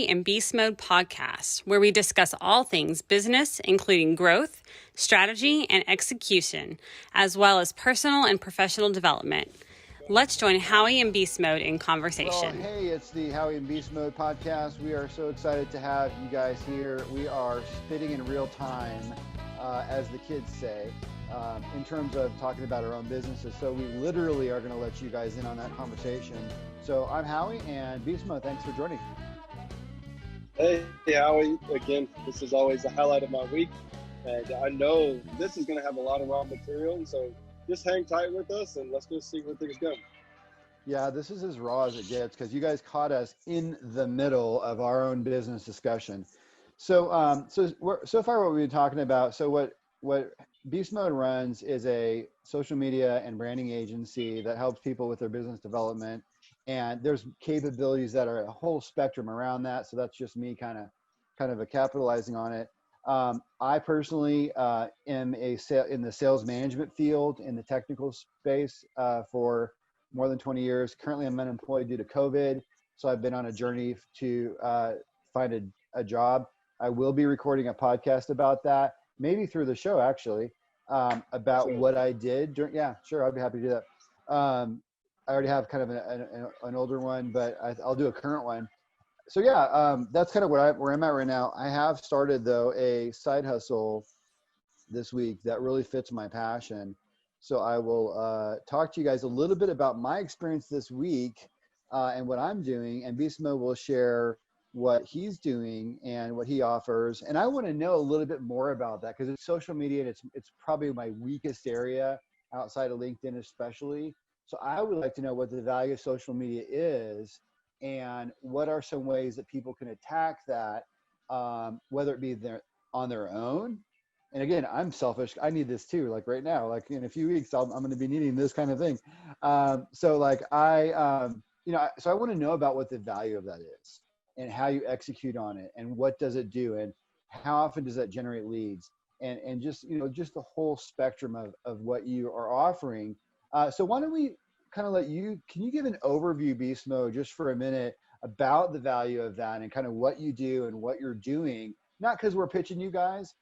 Howie and Beastmode podcast, where we discuss all things business, including growth, strategy, and execution, as well as personal and professional development. Let's join Howie and Beastmode in conversation. Well, hey, it's the Howie and Beastmode podcast. We are so excited to have you guys here. We are spitting in real time, as the kids say, in terms of talking about our own businesses. So we literally are going to let you guys in on that conversation. So I'm Howie, and Beastmode, thanks for joining. Hey, Howie. Again, this is always the highlight of my week. And I know this is going to have a lot of raw material. So just hang tight with us and let's just see where things go. Yeah, this is as raw as it gets because you guys caught us in the middle of our own business discussion. So, so far what we've been talking about. So what Beastmode runs is a social media and branding agency that helps people with their business development. And there's capabilities that are a whole spectrum around that. So that's just me kind of capitalizing on it. I personally am in the sales management field in the technical space for more than 20 years. Currently, I'm unemployed due to COVID. So I've been on a journey to find a job. I will be recording a podcast about that, maybe through the show actually, about what I did during, yeah, sure. I'd be happy to do that. I already have kind of an older one, but I'll do a current one. So yeah, that's kind of where I'm at right now. I have started though a side hustle this week that really fits my passion. So I will talk to you guys a little bit about my experience this week and what I'm doing, and Beastmo will share what he's doing and what he offers. And I want to know a little bit more about that because it's social media and it's probably my weakest area outside of LinkedIn especially. So I would like to know what the value of social media is and what are some ways that people can attack that, whether it be on their own. And again, I'm selfish. I need this too. Like right now, like in a few weeks, I'm going to be needing this kind of thing. So I want to know about what the value of that is and how you execute on it and what does it do and how often does that generate leads and just, just the whole spectrum of what you are offering. So why don't we kind of can you give an overview, Beast Mode, just for a minute about the value of that and kind of what you do and what you're doing? Not because we're pitching you guys.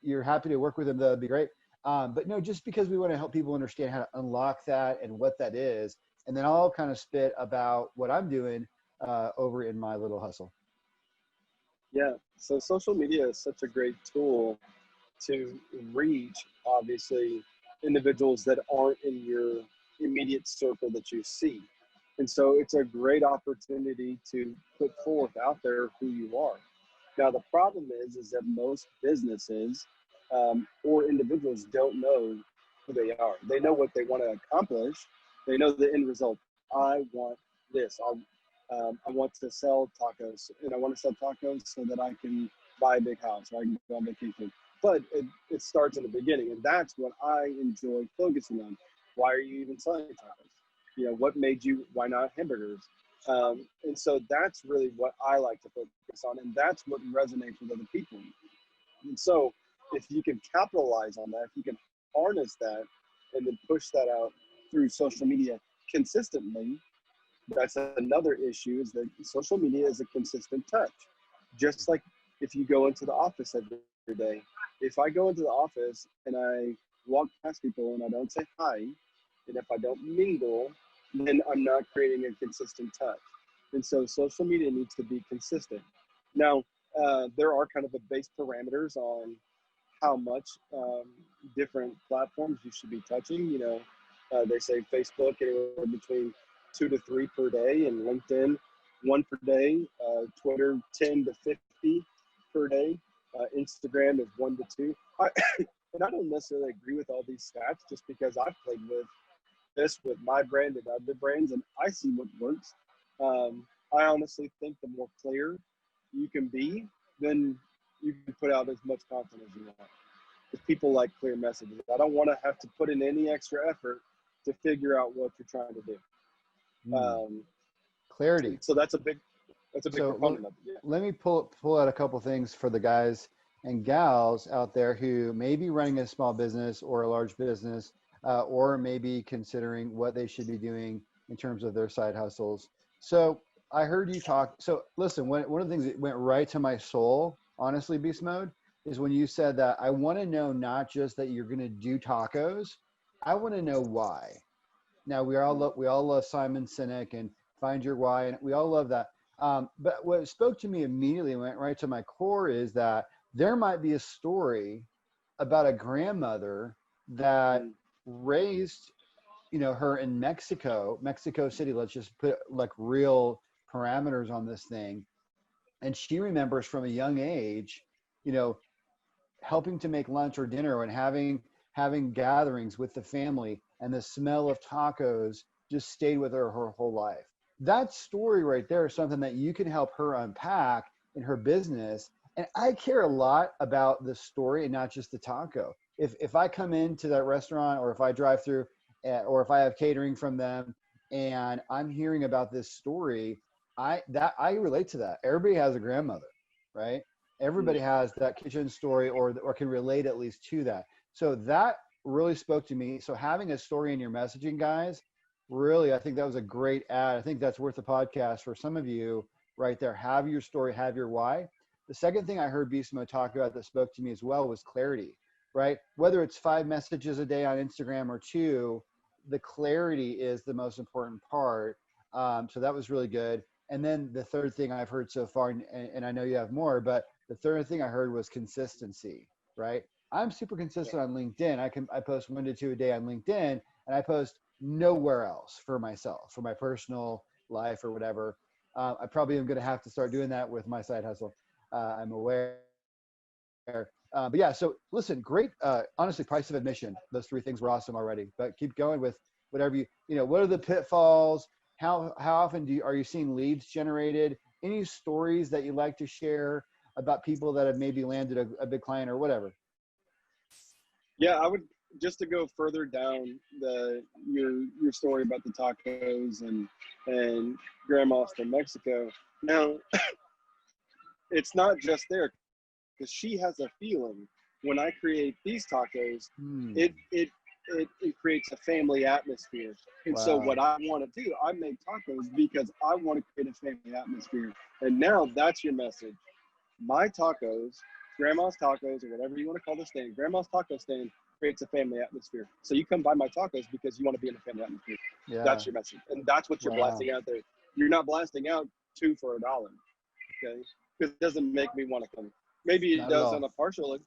You're happy to work with them, that'd be great. But no, just because we want to help people understand how to unlock that and what that is. And then I'll kind of spit about what I'm doing over in my little hustle. Yeah, so social media is such a great tool to reach, obviously, individuals that aren't in your immediate circle that you see. And so it's a great opportunity to put forth out there who you are. Now, the problem is that most businesses or individuals don't know who they are. They know what they want to accomplish. They know the end result. I want this. I want to sell tacos, and I want to sell tacos so that I can buy a big house or I can go on vacation. But it starts in the beginning, and that's what I enjoy focusing on. Why are you even selling tacos? What made you, why not hamburgers? And so that's really what I like to focus on, and that's what resonates with other people. And so if you can capitalize on that, if you can harness that and then push that out through social media consistently, that's another issue, is that social media is a consistent touch. Just like if you go into the office every day. If I go into the office and I walk past people and I don't say hi, and if I don't mingle, then I'm not creating a consistent touch. And so social media needs to be consistent. Now, there are kind of the base parameters on how much different platforms you should be touching. They say Facebook anywhere between 2 to 3 per day, and LinkedIn 1 per day, Twitter 10 to 50 per day. Instagram is 1 to 2. And I don't necessarily agree with all these stats just because I've played with this with my brand and other brands, and I see what works. I honestly think the more clear you can be, then you can put out as much content as you want. Because people like clear messages. I don't want to have to put in any extra effort to figure out what you're trying to do. Clarity. So that's a big component of it. Yeah. Let me pull out a couple things for the guys and gals out there who may be running a small business or a large business, or maybe considering what they should be doing in terms of their side hustles. So I heard you talk. So listen, one of the things that went right to my soul, honestly, Beast Mode, is when you said that I want to know not just that you're going to do tacos, I want to know why. Now we all love Simon Sinek and Find Your Why, and we all love that. But what spoke to me immediately, went right to my core, is that there might be a story about a grandmother that Mm. raised, her in Mexico City. Let's just put like real parameters on this thing. And she remembers from a young age, you know, helping to make lunch or dinner and having gatherings with the family, and the smell of tacos just stayed with her whole life. That story right there is something that you can help her unpack in her business. And I care a lot about the story and not just the taco. If I come into that restaurant, or if I drive through, or if I have catering from them and I'm hearing about this story, I relate to that. Everybody has a grandmother, right? Everybody has that kitchen story, or can relate at least to that. So that really spoke to me. So having a story in your messaging, guys, really, I think that was a great ad. I think that's worth a podcast for some of you right there. Have your story, have your why. The second thing I heard Beastmo talk about that spoke to me as well was clarity, right? Whether it's 5 messages a day on Instagram or 2, the clarity is the most important part. So that was really good. And then the third thing I've heard so far, and I know you have more, but the third thing I heard was consistency, right? I'm super consistent on LinkedIn. I post 1 to 2 a day on LinkedIn, and I post nowhere else for myself, for my personal life or whatever. I probably am going to have to start doing that with my side hustle. I'm aware. But yeah, so listen, great. Honestly, price of admission. Those 3 things were awesome already. But keep going with whatever what are the pitfalls? How often are you seeing leads generated? Any stories that you'd like to share about people that have maybe landed a big client or whatever? Yeah, I would, just to go further down your story about the tacos and grandmas from Mexico. Now, it's not just there, because she has a feeling when I create these tacos, it creates a family atmosphere. And so what I want to do, I make tacos because I want to create a family atmosphere. And now that's your message. My tacos, grandma's tacos, or whatever you want to call the stand, grandma's taco stand creates a family atmosphere. So you come buy my tacos because you want to be in a family atmosphere. Yeah. That's your message. And that's what you're blasting out there. You're not blasting out 2 for $1. Okay. Because it doesn't make me want to come. Maybe it does on a partial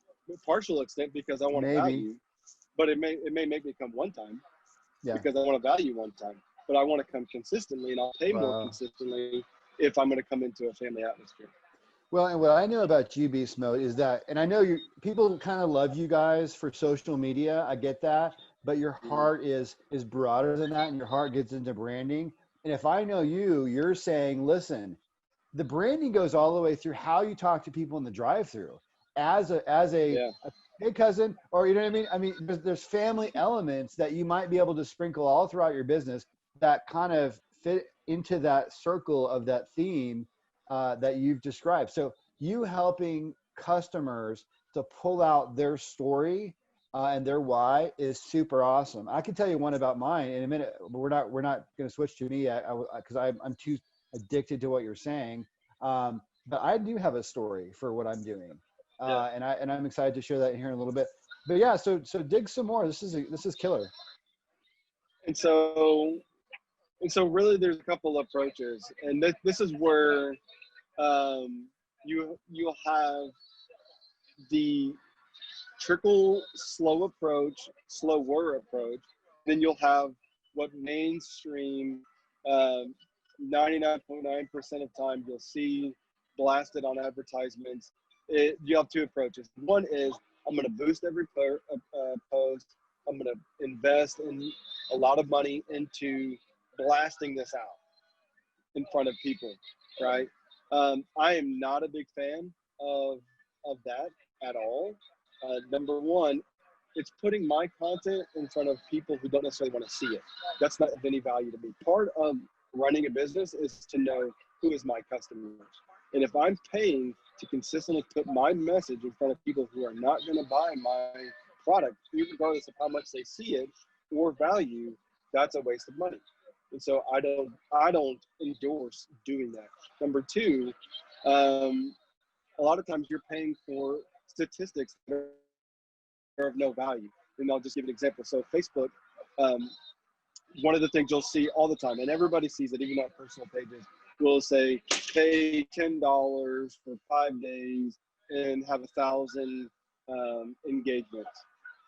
extent because I want to value, but it may make me come one time because I want to value one time. But I want to come consistently, and I'll pay more consistently if I'm going to come into a family atmosphere. Well, and what I know about you, Beast Mode, is that, and I know people kind of love you guys for social media. I get that, but your heart is broader than that, and your heart gets into branding. And if I know you, you're saying, listen, the branding goes all the way through how you talk to people in the drive-through, as a hey cousin, or you know what I mean? I mean, there's family elements that you might be able to sprinkle all throughout your business that kind of fit into that circle of that theme that you've described. So you helping customers to pull out their story and their why is super awesome. I can tell you one about mine in a minute, but we're not going to switch to me because I'm too addicted to what you're saying. But I do have a story for what I'm doing, and I'm excited to share that here in a little bit. But yeah, so dig some more. This is killer. And so really, there's a couple approaches, and this is where you'll have the slower approach. Then you'll have what mainstream 99.9% of time you'll see blasted on advertisements. You have 2 approaches. One is I'm going to boost every post. I'm going to invest in a lot of money into blasting this out in front of people, right? I am not a big fan of that at all. Number one, it's putting my content in front of people who don't necessarily want to see it. That's not of any value to me. Part of running a business is to know who is my customers. And if I'm paying to consistently put my message in front of people who are not going to buy my product, regardless of how much they see it or value, that's a waste of money. And so I don't endorse doing that. Number two, a lot of times you're paying for statistics that are of no value. And I'll just give an example. So Facebook, one of the things you'll see all the time, and everybody sees it, even on personal pages, will say, pay $10 for 5 days and have 1,000 engagements,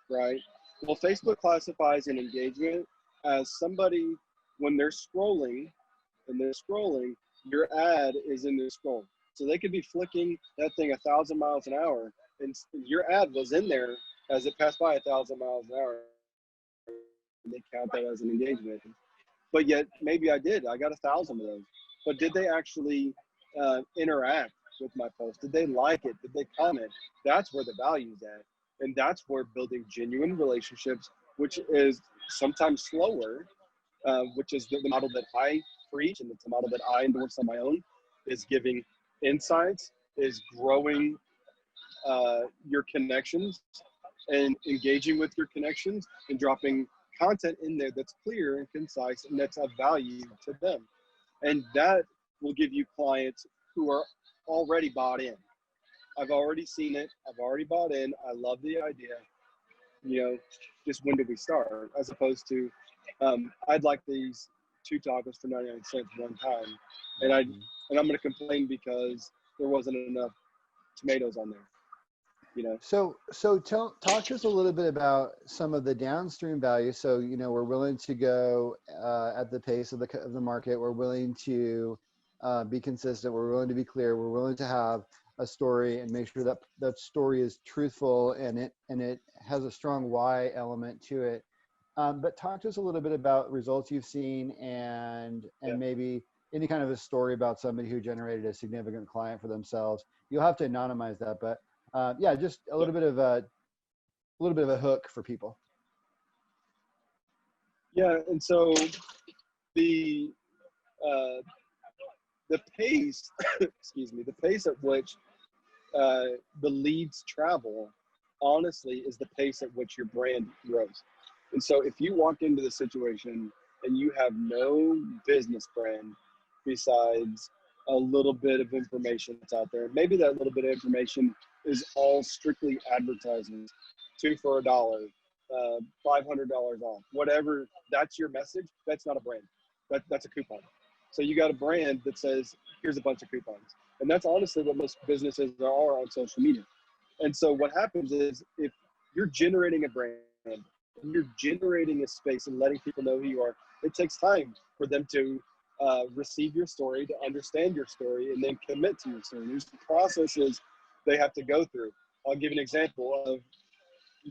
right? Well, Facebook classifies an engagement as somebody, when they're scrolling, your ad is in their scroll. So they could be flicking that thing 1,000 miles an hour, and your ad was in there as it passed by 1,000 miles an hour. And they count that as an engagement. But yet, maybe I got 1,000 of those. But did they actually interact with my post? Did they like it? Did they comment? That's where the value's at. And that's where building genuine relationships, which is sometimes slower, which is the model that I preach, and it's a model that I endorse on my own, is giving insights, is growing your connections and engaging with your connections and dropping content in there that's clear and concise and that's of value to them. And that will give you clients who are already bought in. I've already seen it. I've already bought in. I love the idea. Just when do we start? As opposed to, I'd like these 2 tacos for 99 cents one time. And I'm going to complain because there wasn't enough tomatoes on there. So talk to us a little bit about some of the downstream value. So, we're willing to go at the pace of the market. We're willing to be consistent. We're willing to be clear. We're willing to have a story and make sure that that story is truthful and it has a strong why element to it. But talk to us a little bit about results you've seen and maybe any kind of a story about somebody who generated a significant client for themselves. You'll have to anonymize that, but just a little bit of a hook for people. Yeah, and so the pace, the pace at which the leads travel, honestly, is the pace at which your brand grows. And so if you walk into the situation and you have no business brand besides a little bit of information that's out there, maybe that little bit of information is all strictly advertisements, 2 for $1, $500 off, whatever, that's your message, that's not a brand. That's a coupon. So you got a brand that says, here's a bunch of coupons. And that's honestly what most businesses are on social media. And so what happens is, if you're generating a brand, you're generating a space and letting people know who you are, it takes time for them to receive your story, to understand your story, and then commit to your story. There's processes they have to go through. I'll give an example of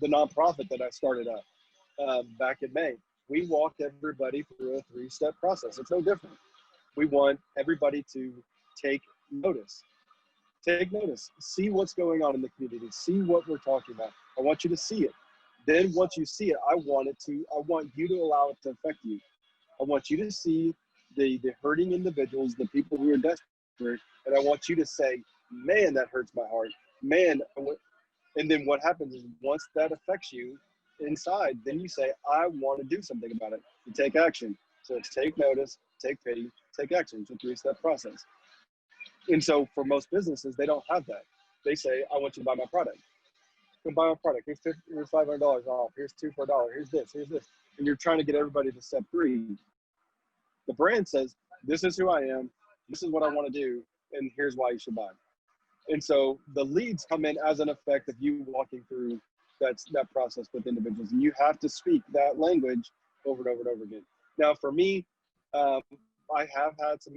the nonprofit that I started up back in May. We walked everybody through a 3-step process. It's no different. We want everybody to take notice. Take notice. See what's going on in the community. See what we're talking about. I want you to see it. Then once you see it, I want you to allow it to affect you. I want you to see the hurting individuals, the people who are desperate, and I want you to say, man, that hurts my heart. Man, and then what happens is, once that affects you inside, then you say, I want to do something about it. You take action. So it's take notice, take pity, take action. It's a 3-step process. And so for most businesses, they don't have that. They say, I want you to buy my product. Come buy my product. Here's $500 off. Here's 2 for $1. Here's this. And you're trying to get everybody to step 3. The brand says, this is who I am. This is what I want to do. And here's why you should buy. And so the leads come in as an effect of you walking through that process with individuals. And you have to speak that language over and over and over again. Now, for me, I have had some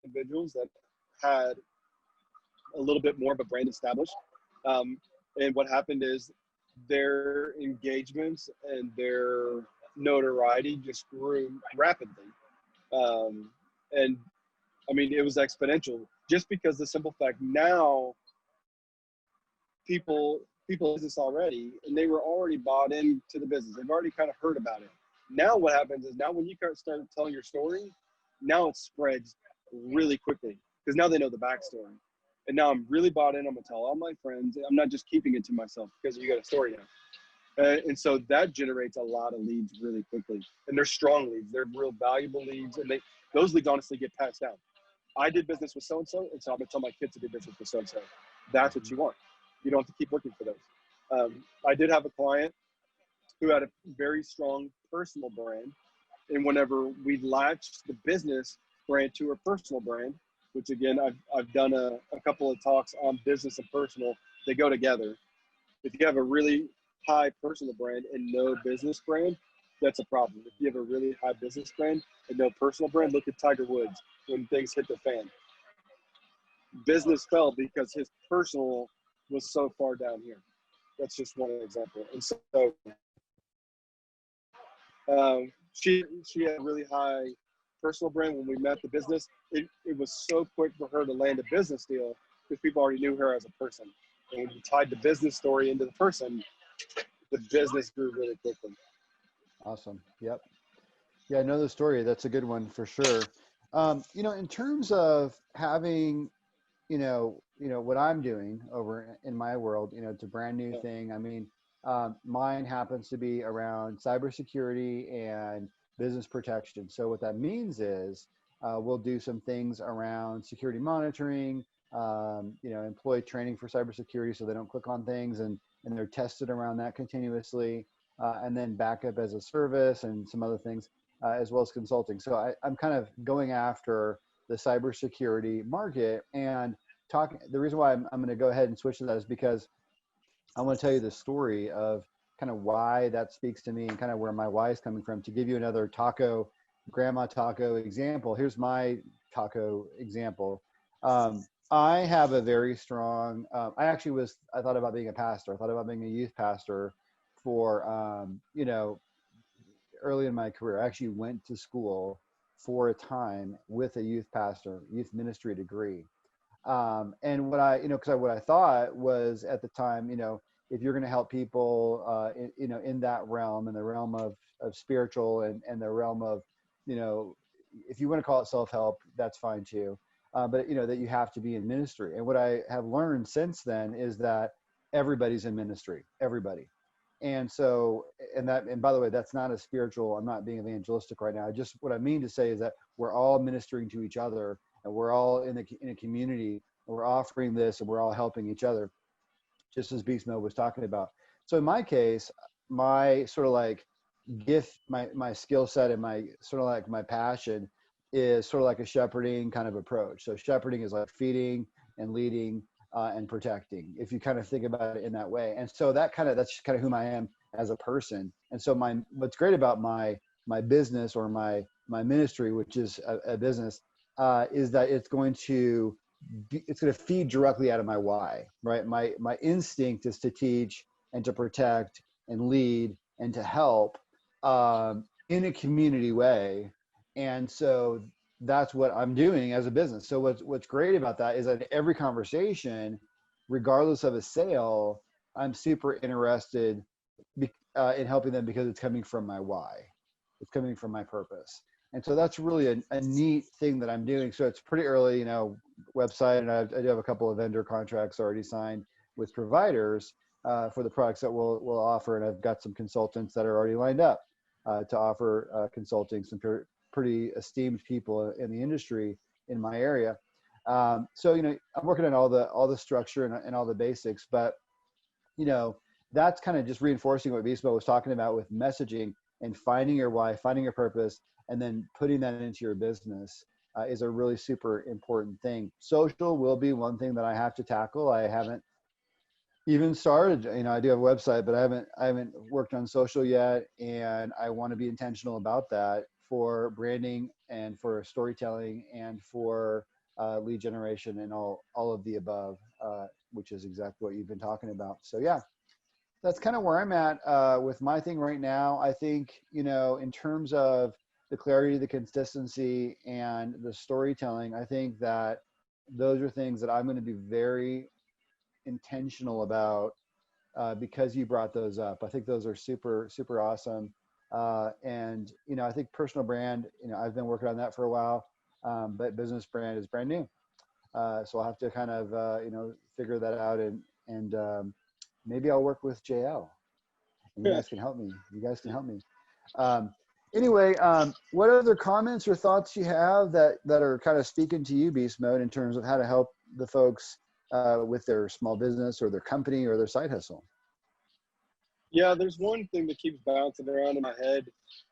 individuals that had a little bit more of a brand established. And what happened is their engagements and their notoriety just grew rapidly. And I mean, it was exponential, just because the simple fact, now people do this already, and they were already bought into the business. They've already kind of heard about it. Now what happens is, now when you start telling your story, now it spreads really quickly, because now they know the backstory. And now I'm really bought in. I'm gonna tell all my friends. I'm not just keeping it to myself because you got a story now. And so that generates a lot of leads really quickly. And they're strong leads. They're real valuable leads. And those leads honestly get passed down. I did business with so-and-so, and so I'm going to tell my kids to do business with so-and-so. That's what you want. You don't have to keep working for those. I did have a client who had a very strong personal brand. And whenever we latched the business brand to her personal brand, which again, I've done a couple of talks on business and personal, they go together. If you have a really high personal brand and no business brand, that's a problem. If you have a really high business brand and no personal brand, look at Tiger Woods when things hit the fan. Business fell because his personal was so far down here. That's just one example. And so she had a really high personal brand. When we met the business, it was so quick for her to land a business deal because people already knew her as a person. And when you tied the business story into the person, the business grew really quickly. Awesome. Yep. Yeah, I know the story. That's a good one for sure. In terms of having, what I'm doing over in my world, it's a brand new thing. I mean, mine happens to be around cybersecurity and business protection. So what that means is we'll do some things around security monitoring, employee training for cybersecurity so they don't click on things and they're tested around that continuously, and then backup as a service and some other things, as well as consulting. So I'm kind of going after the cybersecurity market and talking. The reason why I'm going to go ahead and switch to that is because I want to tell you the story of kind of why that speaks to me and kind of where my why is coming from. To give you another grandma taco example, here's my taco example. I have a very strong, I thought about being a pastor. I thought about being a youth pastor for, early in my career. I actually went to school for a time with a youth ministry degree. And what I thought was at the time, if you're going to help people, in that realm, in the realm of spiritual and the realm of, if you want to call it self-help, that's fine too. But that you have to be in ministry. And what I have learned since then is that everybody's in ministry, everybody. And so, and by the way, that's not a spiritual, I'm not being evangelistic right now. What I mean to say is that we're all ministering to each other and we're all in a community and we're offering this and we're all helping each other, just as Beastmode was talking about. So in my case, my sort of like gift, my skill set and my sort of like my passion is sort of like a shepherding kind of approach. So shepherding is like feeding and leading and protecting, if you kind of think about it in that way. And so that's kind of who I am as a person. And so what's great about my business or my ministry, which is a business, is that it's going to feed directly out of my why, right? My instinct is to teach and to protect and lead and to help in a community way. And so that's what I'm doing as a business. So what's great about that is that every conversation, regardless of a sale, I'm super interested in helping them because it's coming from my why. It's coming from my purpose. And so that's really a neat thing that I'm doing. So it's pretty early, website, and I do have a couple of vendor contracts already signed with providers for the products that we'll offer. And I've got some consultants that are already lined up to offer consulting, some pretty esteemed people in the industry in my area. So, I'm working on all the structure and all the basics, but, that's kind of just reinforcing what Beastmode was talking about with messaging and finding your why, finding your purpose, and then putting that into your business is a really super important thing. Social will be one thing that I have to tackle. I haven't even started, I do have a website, but I haven't worked on social yet. And I want to be intentional about that for branding and for storytelling and for lead generation and all of the above, which is exactly what you've been talking about. So yeah, that's kind of where I'm at with my thing right now. I think, in terms of the clarity, the consistency, and the storytelling, I think that those are things that I'm going to be very intentional about because you brought those up. I think those are super, super awesome. And, I think personal brand, I've been working on that for a while, but business brand is brand new. So I'll have to kind of, figure that out and maybe I'll work with JL. and you guys can help me. You guys can help me. Anyway, what other comments or thoughts you have that are kind of speaking to you, Beast Mode, in terms of how to help the folks with their small business or their company or their side hustle? Yeah, there's one thing that keeps bouncing around in my head,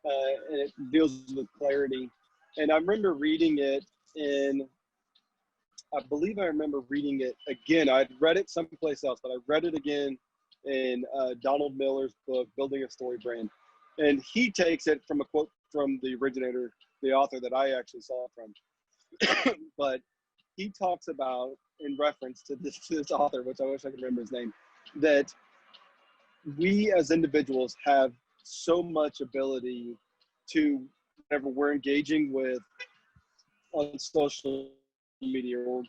and it deals with clarity. And I remember reading it I believe I remember reading it again. I'd read it someplace else, but I read it again in Donald Miller's book, Building a Story Brand. And he takes it from a quote from the originator, the author that I actually saw it from. But he talks about, in reference to this author, which I wish I could remember his name, that we as individuals have so much ability to, whenever we're engaging with on social media or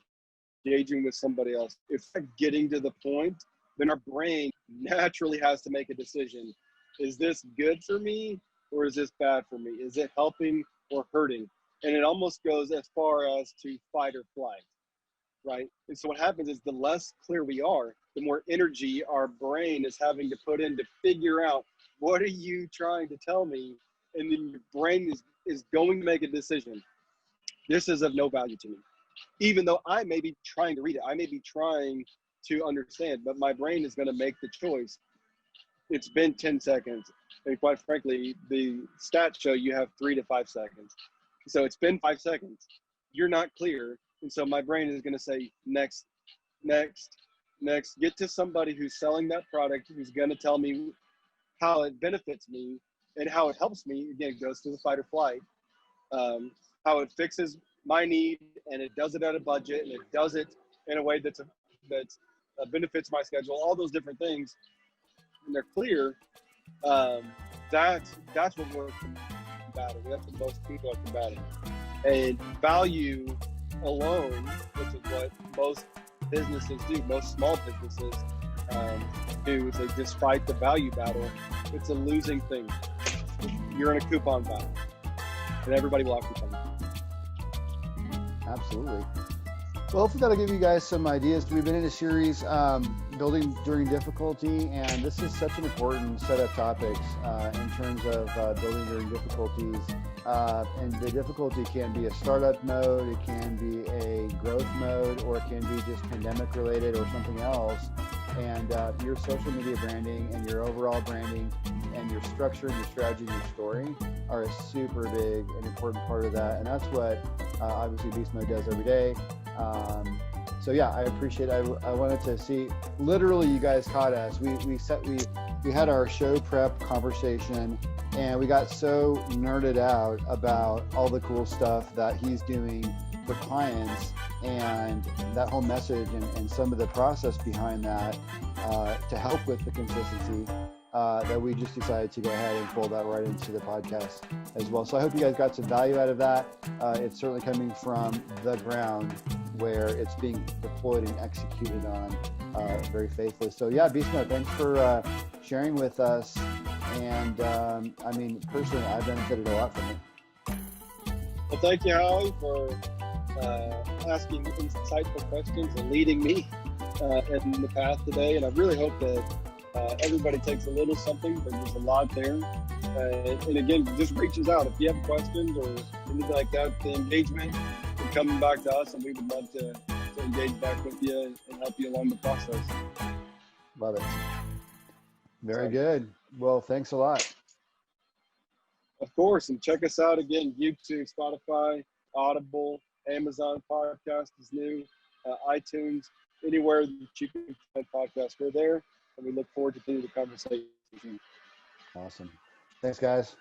engaging with somebody else, if we're getting to the point, then our brain naturally has to make a decision. Is this good for me or is this bad for me? Is it helping or hurting? And it almost goes as far as to fight or flight, right? And so what happens is the less clear we are, the more energy our brain is having to put in to figure out, what are you trying to tell me? And then your brain is going to make a decision. This is of no value to me. Even though I may be trying to read it, I may be trying to understand, but my brain is going to make the choice. It's been 10 seconds. And quite frankly, the stats show you have 3 to 5 seconds. So it's been 5 seconds. You're not clear. And so my brain is going to say, next, next, next. Get to somebody who's selling that product, who's going to tell me how it benefits me and how it helps me. Again, it goes to the fight or flight. How it fixes my need, and it does it at a budget, and it does it in a way that benefits my schedule, all those different things. And they're clear. That's what we're combating. That's what most people are combating. And value alone, which is what most businesses do, most small businesses do, is they just fight the value battle. It's a losing thing. You're in a coupon battle, and everybody will have coupons. Absolutely. Well, hopefully that'll give you guys some ideas. We've been in a series, Building During Difficulty, and this is such an important set of topics in terms of building during difficulties. And the difficulty can be a startup mode, it can be a growth mode, or it can be just pandemic related or something else. And your social media branding and your overall branding and your structure and your strategy and your story are a super big and important part of that. And that's what obviously Beastmode does every day. So yeah, I appreciate it. I wanted to see, literally you guys caught us. We had our show prep conversation and we got so nerded out about all the cool stuff that he's doing for clients and that whole message and some of the process behind that to help with the consistency that we just decided to go ahead and fold that right into the podcast as well. So I hope you guys got some value out of that. It's certainly coming from the ground where it's being deployed and executed on very faithfully. So yeah, Beastmode, thanks for sharing with us. And I mean, personally, I benefited a lot from it. Well, thank you, Howie, for asking insightful questions and leading me in the path today. And I really hope that everybody takes a little something, but there's a lot there. And again, just reaches out. If you have questions or anything like that, the engagement and coming back to us, and we would love to engage back with you and help you along the process. Love it. Very good. Well, thanks a lot. Of course, and check us out again, YouTube, Spotify, Audible, Amazon podcast is new, iTunes, anywhere that you can find podcasts. We're there, and we look forward to continuing the conversation. Awesome. Thanks, guys.